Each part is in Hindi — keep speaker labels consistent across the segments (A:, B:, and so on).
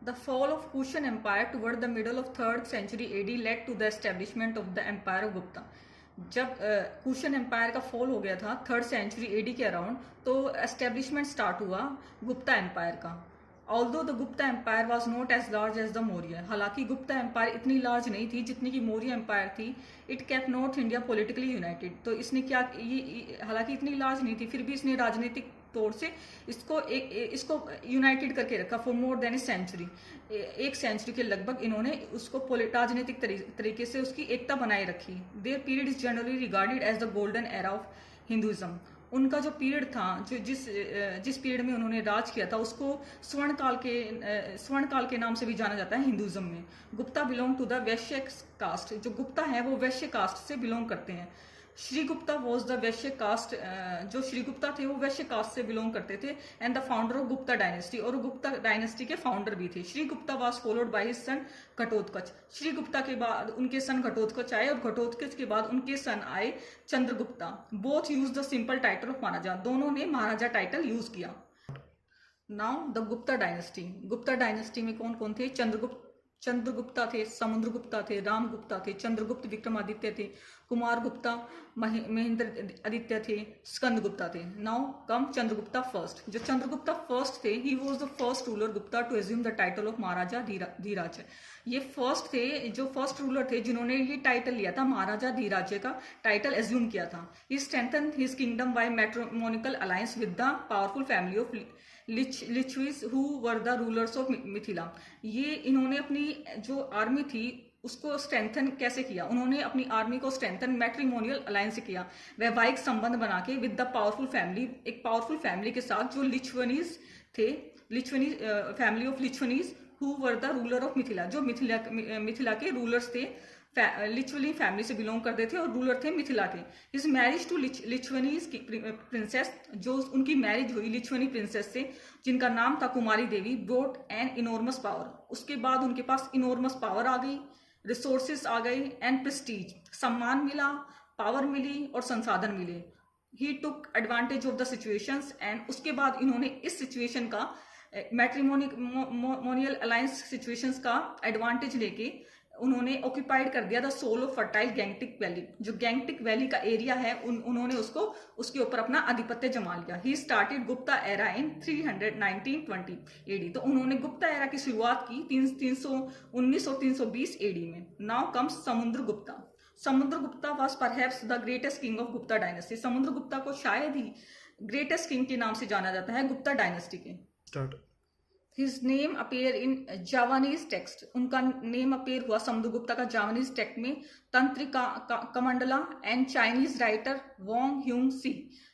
A: The fall of Kushan Empire toward the middle of 3rd century AD led to the establishment of the Empire of Gupta. जब कुशन एम्पायर का फॉल हो गया था 3rd सेंचुरी एडी के अराउंड, तो एस्टेब्लिशमेंट स्टार्ट हुआ गुप्ता एम्पायर का. Although the Gupta empire was not as large as the Maurya. हालांकि गुप्ता एम्पायर इतनी लार्ज नहीं थी जितनी की मौर्य एम्पायर थी. It kept north India politically united. तो इसने क्या, ये हालांकि इतनी लार्ज नहीं थी, फिर भी इसने राजनीतिक तौर से इसको यूनाइटेड करके रखा for more than a century. एक सेंचुरी के लगभग इन्होंने उसको राजनीतिक तरीके से उसकी एकता बनाए रखी. Their period is generally regarded as the golden era of Hinduism. उनका जो पीरियड था, जो जिस पीरियड में उन्होंने राज किया था, उसको स्वर्ण काल के नाम से भी जाना जाता है हिंदुइज्म में. Gupta belong to the Vysya cast. जो गुप्ता है वो वैश्य कास्ट से बिलोंग करते हैं. Shri Gupta was the Vysya cast. जो श्री गुप्ता थे वो वैश्य कास्ट से बिलोंग करते थे and the founder of Gupta dynasty. और गुप्ता डायनेस्टी के फाउंडर भी थे. Shri Gupta was followed by his son Ghatotkacha. Shri Gupta के बाद उनके सन घटोत्कच आए और घटोत्कच के बाद उनके सन आए Chandragupta. Both use the simple title of maharaja. दोनों ने महाराजा टाइटल यूज किया. Now the Gupta dynasty. Gupta dynasty में कौन कौन थे? चंद्रगुप्ता थे, समुद्रगुप्ता थे, रामगुप्ता थे, चंद्रगुप्त विक्रमादित्य थे, कुमार गुप्ता, महेंद्र आदित्य थे, स्कंदगुप्ता थे. Now come Chandragupta first. जो चंद्रगुप्ता फर्स्ट थे, he was the first ruler Gupta to assume the title of maharaja dhiraj. ये फर्स्ट थे, जो फर्स्ट रूलर थे जिन्होंने ये टाइटल लिया था, महाराजा धीराज का टाइटल एज्यूम किया था. He strengthen his kingdom by matrimonial alliance with the powerful family of Licchavis who were the rulers of Mithila. ये इन्होंने अपनी जो आर्मी थी उसको स्ट्रेंथन कैसे किया? उन्होंने अपनी आर्मी को स्ट्रेंथन मैट्रिमोनियल अलायंस से किया, वैवाहिक संबंध बना के विद द पावरफुल फैमिली, एक पावरफुल फैमिली के साथ जो लिचवनीज थे, family of Licchavis who were the ruler of Mithila. जो मिथिला के रूलर्स थे, लिचवनी फैमिली से बिलोंग करते थे और रूलर थे मिथिला के. इस मैरिज टू लिचवनीज की प्रिंसेस, जो उनकी मैरिज हुई लिचवनी प्रिंसेस से जिनका नाम था Kumari Devi, brought an enormous power. उसके बाद उनके पास इनॉर्मस पावर आ गई, रिसोर्सेस आ गए एंड प्रेस्टीज. सम्मान मिला, पावर मिली और संसाधन मिले. He took advantage of the situations and उसके बाद इन्होंने इस सिचुएशन का, मैट्रिमोनियल अलायंस सिचुएशंस का एडवांटेज लेके उन्होंने ऑक्यूपाइड कर दिया the soil of fertile Gangetic valley. जो गैंगटिक वैली का एरिया है उन्होंने उसके ऊपर अपना आधिपत्य जमा लिया. He started Gupta era in 319-20 AD. तो उन्होंने गुप्ता एरा की शुरुआत की 319 और 320 एडी में. Now comes Samudragupta. Samudragupta was perhaps the greatest king of Gupta dynasty. Samudragupta को शायद ही ग्रेटेस्ट किंग के नाम से जाना जाता है गुप्ता डायनेस्टी के. Start. His name appear in Javanese text. उनका नेम अपेयर हुआ समुद्रगुप्ता का जावानीज टेक्स्ट में तंत्रिका कमंडला एंड चाइनीज राइटर वोंग ह्यूंग सी.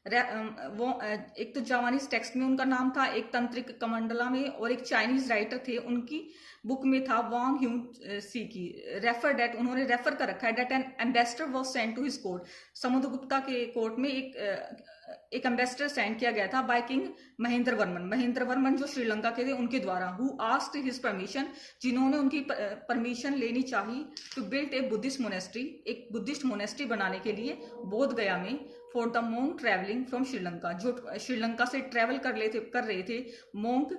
A: एक तो जावानीज टेक्स्ट में उनका नाम था, एक तंत्रिक कमंडला में, और एक चाइनीज राइटर थे उनकी बुक में था वोंग ह्यूंग सी की. रेफर डेट उन्होंने रेफर कर रखा है that an ambassador was sent to his court. Samudragupta के कोर्ट में एक एम्बेसडर सेंड किया गया था बाय किंग महेंद्र वर्मन जो श्रीलंका के थे उनके द्वारा. हु आस्क्ड हिज परमिशन, जिन्होंने उनकी परमिशन लेनी चाहिए to build a Buddhist monastery, एक बुद्धिस्ट मोनेस्ट्री बनाने के लिए बोध गया में, for the monk travelling from Sri Lanka. जो श्रीलंका से ट्रेवल कर रहे थे मोंग,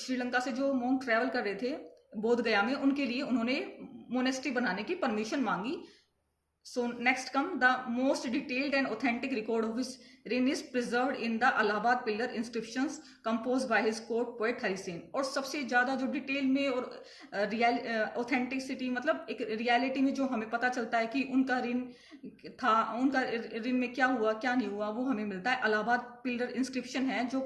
A: श्रीलंका से जो मोंग ट्रेवल कर रहे थे बोध गया में, उनके लिए उन्होंने मोनेस्ट्री बनाने की परमिशन मांगी. So next come the most detailed and authentic record of his reign is preserved in the Allahabad pillar inscriptions composed by his court poet Hari Sen. और सबसे ज्यादा जो डिटेल में और ऑथेंटिसिटी, मतलब एक रियलिटी में जो हमें पता चलता है कि उनका ऋण था, उनका ऋण में क्या हुआ क्या नहीं हुआ, वो हमें मिलता है अलाहाबाद पिलर इंस्क्रिप्शन है, जो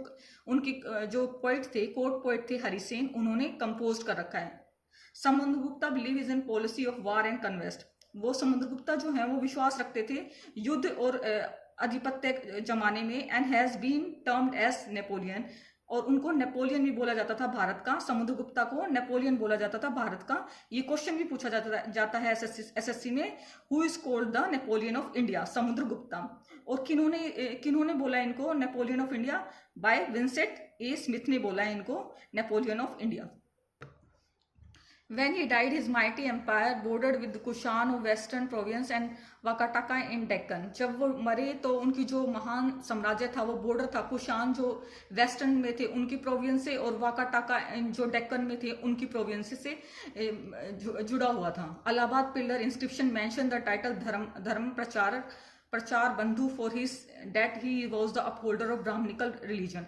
A: उनकी जो पोइट थे, कोर्ट पोइट थे हरि सेन, उन्होंने कंपोज कर रखा है. Samudragupta believes in policy of war and conquest. वो समुद्रगुप्ता जो है वो विश्वास रखते थे युद्ध और आधिपत्य जमाने में, and has been termed as Napoleon. और उनको नेपोलियन भी बोला जाता था भारत का. समुद्रगुप्ता को नेपोलियन बोला जाता था भारत का. ये क्वेश्चन भी पूछा जाता है एसएससी में, who is called the Napoleon of India? Samudragupta. और किन्होंने बोला इनको Napoleon of India? By Vincent A Smith ने बोला इनको Napoleon of India. When he died, his mighty empire bordered with Kushan of western province and Vakataka in Deccan. जब वो मरे तो उनकी जो महान साम्राज्य था वो बॉर्डर था कुशान जो वेस्टर्न में थे उनकी प्रोविंस से और वाकाटाका जो डेक्कन में थे उनकी प्रोविंस से जुड़ा हुआ था. Allahabad pillar inscription mention the title Dharma Prachar Bandhu for his that he was the upholder of Brahmanical religion.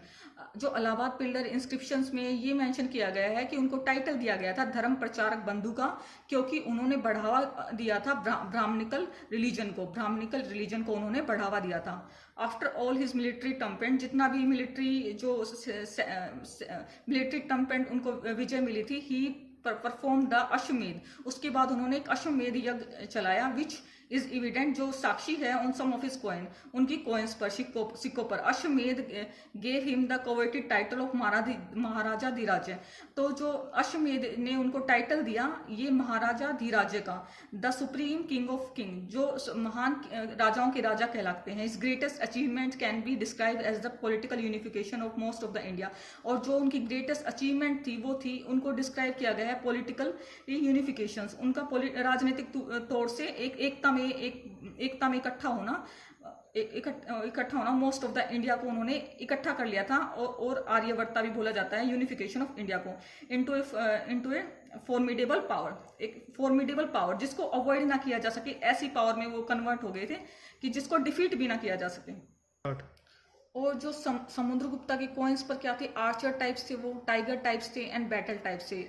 A: जो अलाहाबाद पिलर इंस्क्रिप्शंस में ये मेंशन किया गया है कि उनको टाइटल दिया गया था धर्म प्रचारक बंधु का क्योंकि उन्होंने बढ़ावा दिया था ब्राह्मणिकल रिलीजन को उन्होंने बढ़ावा दिया था. आफ्टर ऑल हिज मिलिट्री टर्मपेंट जितना भी मिलिट्री टर्मपेंट उनको विजय मिली थी ही परफॉर्म द अश्वमेध. उसके बाद उन्होंने एक अश्वमेध यज्ञ चलाया विच इज इविडेंट जो साक्षी है on some of his coin उनकी कॉइन्स पर सिक्कों पर. Ashvamedha gave him the coveted title of maharaja dhiraj. तो जो अश्वमेध ने उनको टाइटल दिया ये महाराजा धीराज का the supreme king of king जो महान राजाओं के राजा कहलाते हैं. इस greatest achievement can be describe as the political unification of most of the India. और जो उनकी ग्रेटेस्ट अचीवमेंट थी वो थी उनको डिस्क्राइब किया गया है पॉलिटिकल यूनिफिकेशन. उनका राजनीतिक तौर से एकता में इकट्ठा होना मोस्ट ऑफ द इंडिया को उन्होंने इकट्ठा कर लिया था. और आर्यवर्ता भी बोला जाता है यूनिफिकेशन ऑफ इंडिया को इनटू ए फॉर्मिडेबल पावर जिसको अवॉइड ना किया जा सके ऐसी पावर में वो कन्वर्ट हो गए थे कि जिसको डिफीट भी ना किया जा सके. और जो समुद्रगुप्ता के कॉइन्स पर क्या थे आर्चर टाइप्स थे वो टाइगर टाइप्स थे एंड बैटल टाइप्स थे.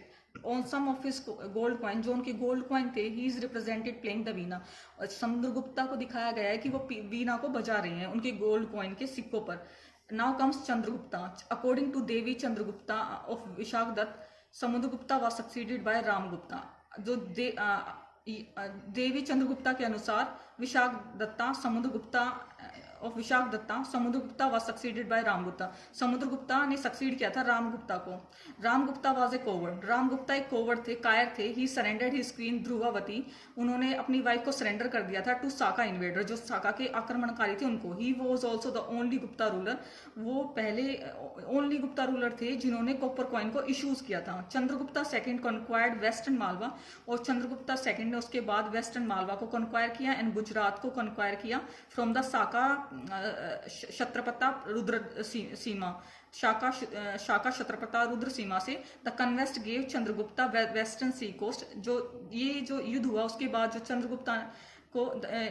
A: On some of his gold coin जो उनके गोल्ड कॉइन थे he is represented playing the veena. और समुद्रगुप्ता को दिखाया गया है कि वो वीणा को बजा रहे हैं उनके गोल्ड कॉइन के सिक्कों पर. Now comes Chandragupta. According to Devi Chandragupta of Vishakhadatta Samudragupta was succeeded by Ramagupta. जो देवी चंद्रगुप्ता के अनुसार Samudragupta was succeeded by Ramagupta. Samudragupta ने सक्सीड किया था रामगुप्ता को. रामगुप्ता वाज ए कोवर्ड. रामगुप्ता एक कोवर्ड थे कायर थे. He surrendered his queen Dhruvavati. उन्होंने अपनी वाइफ को सरेंडर कर दिया था टू साका इन्वेडर जो साका के आक्रमणकारी थे उनको. He was also the only Gupta ruler. वो पहले ओनली गुप्ता रूलर थे जिन्होंने कॉपर कॉइन को इश्यूज किया था. Chandragupta second conquered western Malwa. और चंद्रगुप्ता सेकंड ने उसके बाद वेस्टर्न मालवा को कॉन्क्वायर किया एंड गुजरात को कॉन्क्वायर किया फ्रॉम द साका क्षत्रपता रुद्र सीमा. शाका क्षत्रपता रुद्र सीमा से. The conquest gave Chandragupta western sea coast. जो युद्ध हुआ उसके बाद जो चंद्रगुप्ता को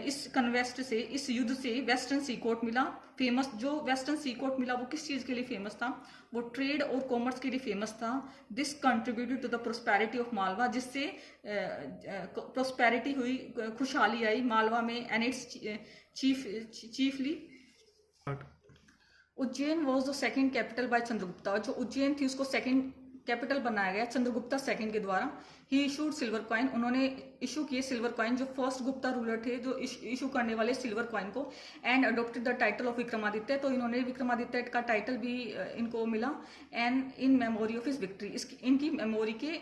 A: इस युद्ध से वेस्टर्न सी कोस्ट मिला. फेमस जो वेस्टर्न सी कोस्ट मिला वो किस चीज के लिए फेमस था वो ट्रेड और कॉमर्स के लिए फेमस था. This contributed to the prosperity of Malwa जिससे प्रोस्पेरिटी हुई खुशहाली आई मालवा में and its chiefly Ujjain was the second capital by Chandragupta. जो उज्जैन थी उसको सेकेंड कैपिटल बनाया गया चंद्रगुप्ता सेकंड के द्वारा. He issued silver coin. उन्होंने इशू किए सिल्वर कॉइन जो फर्स्ट गुप्ता रूलर थे जो इशू करने वाले सिल्वर कॉइन को. And adopted the title of Vikramaditya. तो इन्होंने विक्रमादित्य का टाइटल भी इनको मिला. And in memory of his victory. इनकी मेमोरी के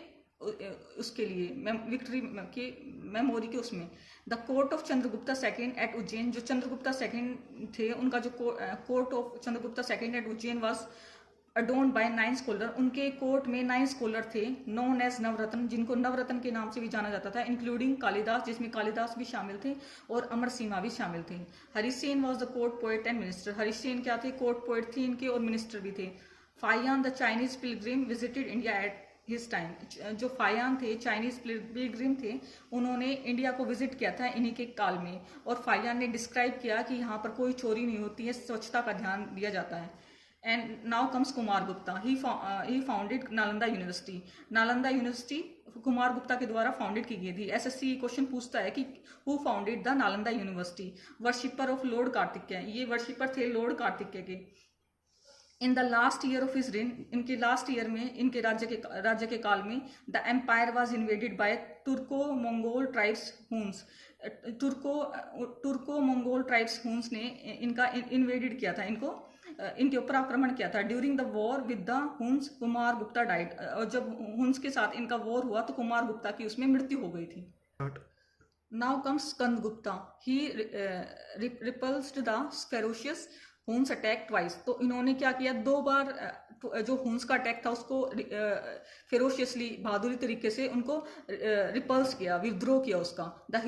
A: उसके लिए विक्ट्री के मेमोरी के उसमें. The court of Chandragupta second at Ujjain. जो चंद्रगुप्ता सेकंड थे उनका जो court of Chandragupta second at Ujjain was adorned by 9 scholar. उनके कोर्ट में 9 स्कॉलर थे नोन एज नवरत्न जिनको नवरत्न के नाम से भी जाना जाता था इंक्लूडिंग कालिदास जिसमें कालिदास भी शामिल थे और अमर सीमा भी शामिल थे. Harisena was the court poet and minister. Harisena क्या थे कोर्ट पोएट थे इनके और मिनिस्टर भी थे. फायान the Chinese Pilgrim visited India at his time. जो फायान थे चाइनीज पिलग्रिम थे उन्होंने इंडिया को विजिट किया था इन्हीं के काल में. और फायान ने डिस्क्राइब किया कि यहाँ पर कोई चोरी नहीं होती है स्वच्छता का ध्यान दिया जाता है. And now comes Kumar Gupta. He founded Nalanda university. Nalanda university Kumar Gupta के द्वारा फाउंडेड की गई थी. एसएससी क्वेश्चन पूछता है कि who founded the Nalanda university. Worshipper of Lord Kartikeya. ये वर्शिपर थे लॉर्ड कार्तिकेय के. In the last year of his reign. इनके लास्ट ईयर में इनके राज्य के काल में the empire was invaded by Turko Mongol tribes Huns. Turko Mongol tribes Huns ने इनका इन्वेडेड किया था इनके ऊपर आक्रमण किया था. During the war with the Hund's Kumar Gupta died. और जब हुन्स के साथ इनका वॉर हुआ तो कुमार गुप्ता की उसमें मृत्यु हो गई थी. Now comes Skanda Gupta. He repulsed the ferocious Hund's attack twice. तो इन्होंने क्या किया, 2 बार जो हुन्स का अटैक था उसको फेरोशियसली, बहादुरी तरीके से उनको रिपल्स किया, विद्रोह किया उसका। The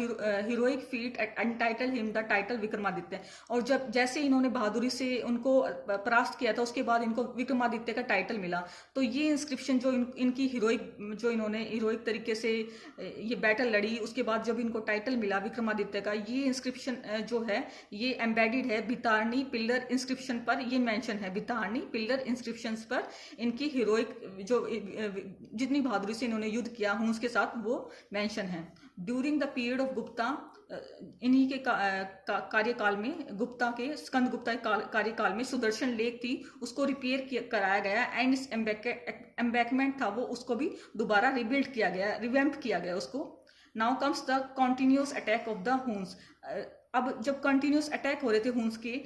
A: heroic feat entitle him the title Vikramaditya. और जब जैसे इन्होंने बहादुरी से उनको परास्त किया था, उसके बाद इनको विक्रमादित्य का टाइटल मिला। तो ये इंस्क्रिप्शन जो इनकी हीरोइक, जो इन्होंने हीरोइक तरीके से ये बैटल लड़ी, उसके बाद जब इनको टाइटल मिला विक्रमादित्य का, ये इंस्क्रिप्शन जो है ये एम्बेडेड है भितारनी पिल्लर इंस्क्रिप्शन पर। ये मेंशन है भितारनी पिल्लर इंस्क्रिप्शंस पर इनकी हीरोइक जो जितनी बहादुरी से इन्होंने युद्ध किया हुन्स के साथ, वो मेंशन है। During the period of Gupta, इन्हीं के कार्यकाल में, गुप्ता के स्कंद गुप्ता के कार्यकाल में सुदर्शन लेक थी, उसको रिपेयर कराया गया एंड इस एम्बैकमेंट था वो, उसको भी दोबारा रिबिल्ड किया गया, रिवैम्प किया गया उसको। Now comes the continuous attack of the Hund's. अब जब कंटिन्यूस अटैक हो रहे थे हुन्स के,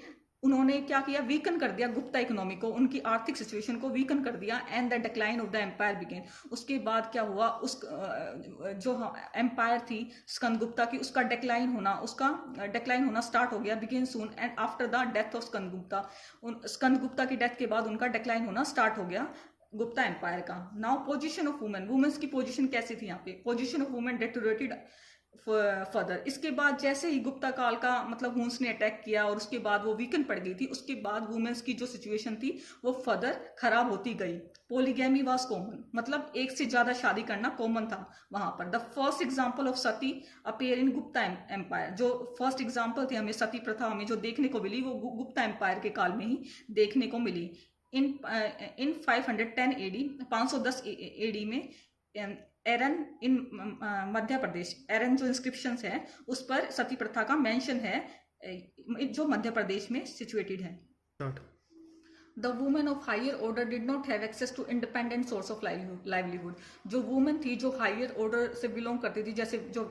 A: उन्होंने क्या किया, वीकन कर दिया गुप्ता इकोनॉमी को, उनकी आर्थिक सिचुएशन को वीकन कर दिया। And the decline of the empire began. उसके बाद क्या हुआ, उस जो एम्पायर थी स्कंदगुप्ता की, उसका डिक्लाइन होना स्टार्ट हो गया, begin soon and after the death of Skandagupta. Skandagupta की डेथ के बाद उनका डिक्लाइन होना स्टार्ट हो गया गुप्ता एम्पायर का। Now position of women, womens की पोजीशन कैसी थी यहाँ पे, position of women deteriorated further. इसके बाद जैसे ही गुप्ता काल का मतलब हुन्स ने अटैक किया और उसके बाद वो वीकन पड़ गई थी, उसके बाद वुमेन्स की जो सिचुएशन थी वो फर्दर खराब होती गई। पोलीगैमी वाज कॉमन, मतलब एक से ज्यादा शादी करना कॉमन था वहां पर। The first example of sati appear in Gupta empire. जो फर्स्ट एग्जांपल थी हमें सती प्रथा हमें जो देखने को मिली, वो गुप्ता एम्पायर के काल में ही देखने को मिली। इन 510 एडी, 510 एडी में एरन इन मध्य प्रदेश, एरन जो इंस्क्रिप्शंस है उस पर सती प्रथा का मेंशन है, जो मध्य प्रदेश में सिचुएटेड है। The women of higher order did not have access to independent source of livelihood. जो वुमेन थी जो हायर ऑर्डर से बिलोंग करती थी, जैसे जो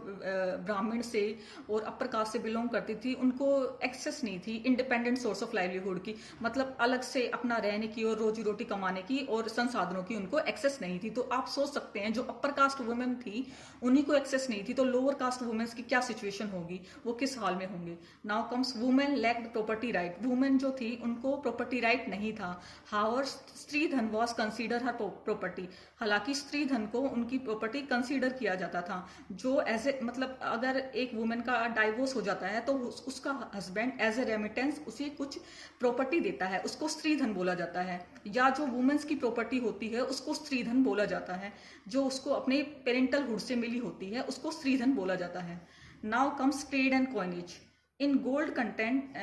A: ब्राह्मण से और अपर कास्ट से बिलोंग करती थी, उनको एक्सेस नहीं थी इंडिपेंडेंट सोर्स ऑफ लाइवलीहुड की, मतलब अलग से अपना रहने की और रोजी रोटी कमाने की और संसाधनों की उनको एक्सेस नहीं थी। तो आप सोच सकते हैं जो अपर कास्ट वुमेन थी उन्हीं को एक्सेस नहीं थी, तो लोअर कास्ट वुमेन्स की क्या सिचुएशन होगी, वो किस हाल में होंगे। Now comes women lacked property right. Women जो थी उनको प्रॉपर्टी राइट नहीं था। हाउर स्त्री धन वॉज कंसीडर हर प्रॉपर्टी। हालांकि स्त्री धन को उनकी प्रॉपर्टी कंसीडर किया जाता था। जो एज ए मतलब अगर एक वुमेन का डाइवोर्स हो जाता है तो उसका हस्बैंड एज ए रेमिटेंस उसे कुछ प्रॉपर्टी देता है, उसको स्त्री धन बोला जाता है। या जो वुमेन्स की प्रॉपर्टी होती है उसको स्त्री धन बोला जाता है। जो उसको अपने पेरेंटल हुड से मिली होती है उसको स्त्री धन बोला जाता है। Now comes trade and coinage. In gold content,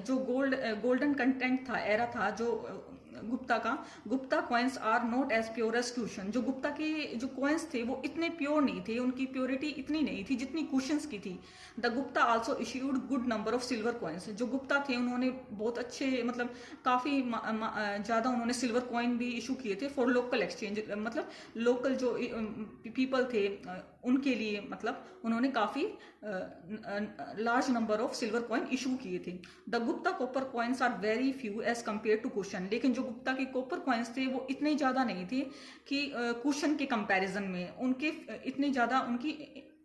A: जो गोल्डन कंटेंट था, एरा था जो गुप्ता का, Gupta coins are not as pure as Kushan. जो गुप्ता के जो कॉइन्स थे वो इतने प्योर नहीं थे, उनकी प्योरिटी इतनी नहीं थी जितनी कुशंस की थी। The Gupta also issued good number of silver coins. जो गुप्ता थे उन्होंने बहुत अच्छे मतलब काफी ज्यादा उन्होंने सिल्वर कॉइन भी इशू किए थे फॉर लोकल एक्सचेंज, मतलब लोकल जो पीपल थे उनके लिए, मतलब उन्होंने काफी large number of silver coin issue किए थे। The Gupta copper coins are very few as compare to Kushan. लेकिन जो गुप्ता के कॉपर कॉइन्स थे वो इतने ज्यादा नहीं थे कि कुशन के कंपैरिजन में उनके इतने ज्यादा उनकी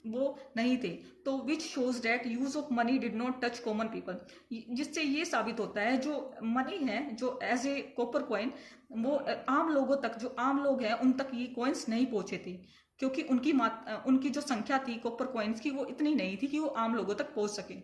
A: वो नहीं थे। तो which shows that use of money did not touch common people. जिससे ये साबित होता है जो मनी है जो एज ए कॉपर कॉइन वो आम लोगों तक, जो आम लोग हैं उन तक ये कॉइन्स नहीं पहुंचे थे, क्योंकि उनकी जो संख्या थी कॉपर कॉइन्स की वो इतनी नहीं थी कि वो आम लोगों तक पहुंच सके।